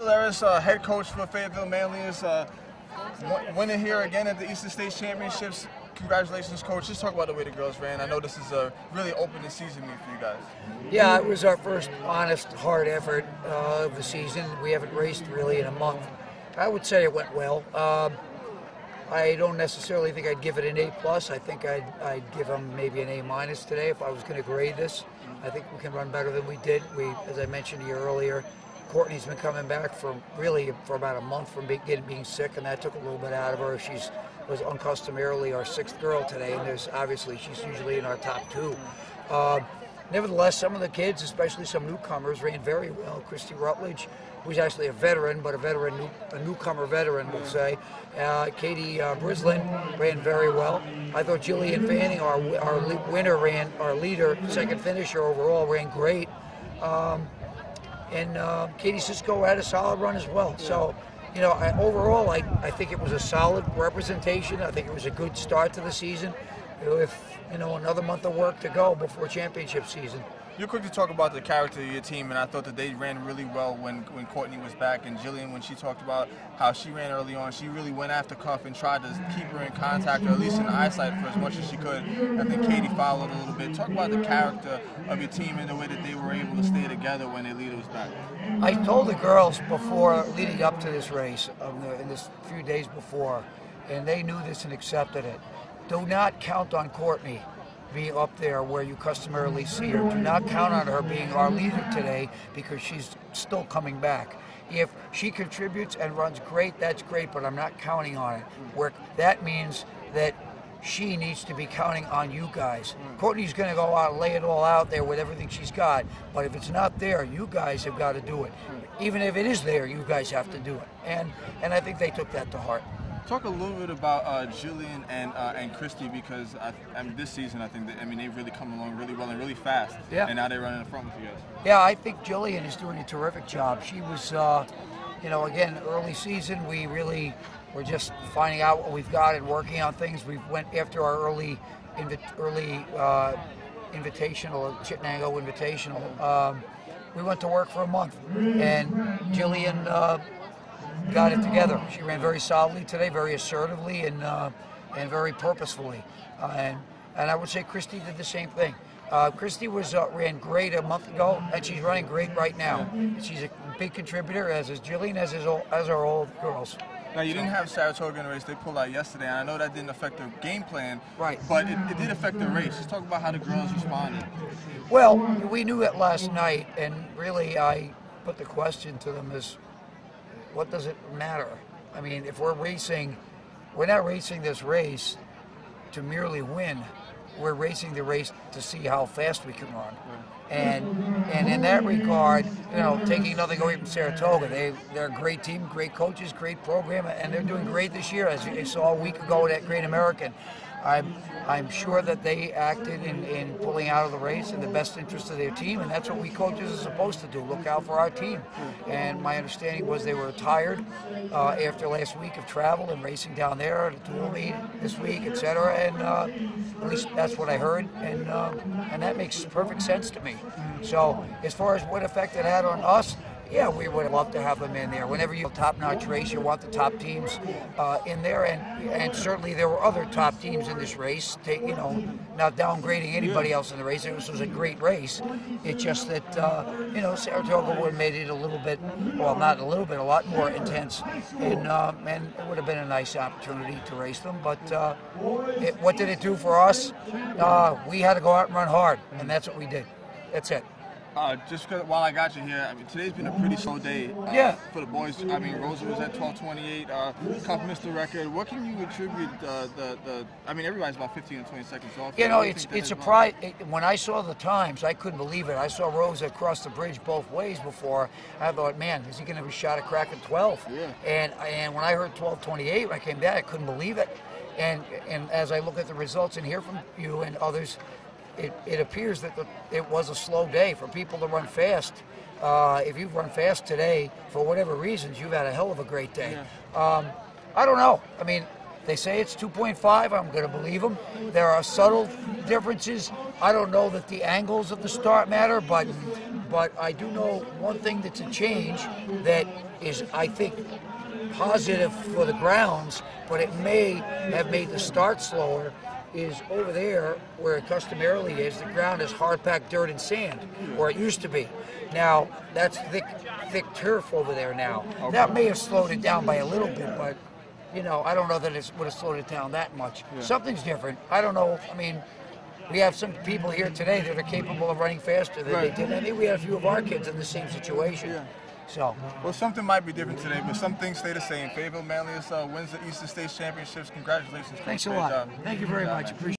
Aris, head coach for Fayetteville-Manlius, winning here again at the Eastern States Championships. Congratulations, coach. Just talk about the way the girls ran. I know this is a really opening season meet for you guys. Yeah, it was our first honest, hard effort of the season. We haven't raced really in a month. I would say it went well. I don't necessarily think I'd give it an A+. I think I'd give them maybe an A- today if I was going to grade this. I think we can run better than we did. As I mentioned to you earlier, Courtney's been coming back for about a month from being sick, and that took a little bit out of her. She was uncustomarily our sixth girl today, and she's usually in our top two. Nevertheless, some of the kids, especially some newcomers, ran very well. Christy Rutledge, who's actually a veteran, but a newcomer veteran, we'll say. Katie Brislin ran very well. I thought Jillian Fanning, our winner, our leader, second finisher overall, ran great. And Katie Cisco had a solid run as well. So, overall, I think it was a solid representation. I think it was a good start to the season with, another month of work to go before championship season. You're quick to talk about the character of your team, and I thought that they ran really well when Courtney was back. And Jillian, when she talked about how she ran early on, she really went after Cuff and tried to keep her in contact, or at least in eyesight, for as much as she could. I think Katie followed a little bit. Talk about the character of your team and the way that they were able to stay together when their leader was back. I told the girls before, leading up to this race, in this few days before, and they knew this and accepted it. Do not count on Courtney being up there where you customarily see her. Do not count on her being our leader today because she's still coming back. If she contributes and runs great, that's great, but I'm not counting on it. That means that she needs to be counting on you guys. Courtney's going to go out and lay it all out there with everything she's got, but if it's not there, you guys have got to do it. Even if it is there, you guys have to do it. And I think they took that to heart. Talk a little bit about Jillian and Christy, because this season I think they've really come along really well and really fast. Yeah. And now they're running in front with you guys. Yeah, I think Jillian is doing a terrific job. She was, again, early season. We really were just finding out what we've got and working on things. We went after our early invitational, Chittenango Invitational. We went to work for a month, and Jillian got it together. She ran very solidly today, very assertively, and very purposefully. And I would say Christy did the same thing. Christy ran great a month ago, and she's running great right now. She's a big contributor, as is Jillian, as are all the girls. Now, you didn't have Saratoga in the race. They pulled out yesterday, and I know that didn't affect the game plan, right? But it did affect the race. Just talk about how the girls responded. Well, we knew it last night, and really I put the question to them as, what does it matter? I mean, if we're not racing this race to merely win. We're racing the race to see how fast we can run. And in that regard, taking nothing away from Saratoga, they're a great team, great coaches, great program, and they're doing great this year, as you saw a week ago at Great American. I'm sure that they acted in pulling out of the race in the best interest of their team, and that's what we coaches are supposed to do, look out for our team. And my understanding was they were tired after last week of travel and racing down there at a dual meet this week, etc. And at least that's what I heard, and that makes perfect sense to me. So as far as what effect it had on us, yeah, we would love to have them in there. Whenever you have a top-notch race, you want the top teams in there, and certainly there were other top teams in this race. Not downgrading anybody else in the race. This was a great race. It's just that Saratoga would have made it a little bit, well, not a little bit, a lot more intense, and it would have been a nice opportunity to race them. But what did it do for us? We had to go out and run hard, and that's what we did. That's it. Just while I got you here, today's been a pretty slow day for the boys. Rosa was at 12:28. Cuff missed the record. What can you attribute everybody's about 15 and 20 seconds off. It's surprising. When I saw the times, I couldn't believe it. I saw Rosa cross the bridge both ways before. I thought, man, is he going to be shot a crack at 12? Yeah. And when I heard 12:28, when I came back, I couldn't believe it. And as I look at the results and hear from you and others, it appears that it was a slow day for people to run fast. If you've run fast today, for whatever reasons, you've had a hell of a great day. Yeah. I don't know. They say it's 2.5. I'm going to believe them. There are subtle differences. I don't know that the angles of the start matter, but I do know one thing that's a change that is, I think, positive for the grounds, but it may have made the start slower, is over there where it customarily is, the ground is hard-packed dirt and sand, or it used to be. Now, that's thick turf over there now. Okay. That may have slowed it down by a little bit, but, you know, I don't know that it would have slowed it down that much. Yeah. Something's different. I don't know. I mean, we have some people here today that are capable of running faster than they did. I think we have a few of our kids in the same situation. Yeah. So, well, something might be different today, but some things stay the same. Fayetteville-Manlius wins the Eastern State Championships. Congratulations. Thanks a lot. Thank you very much. Appreciate it.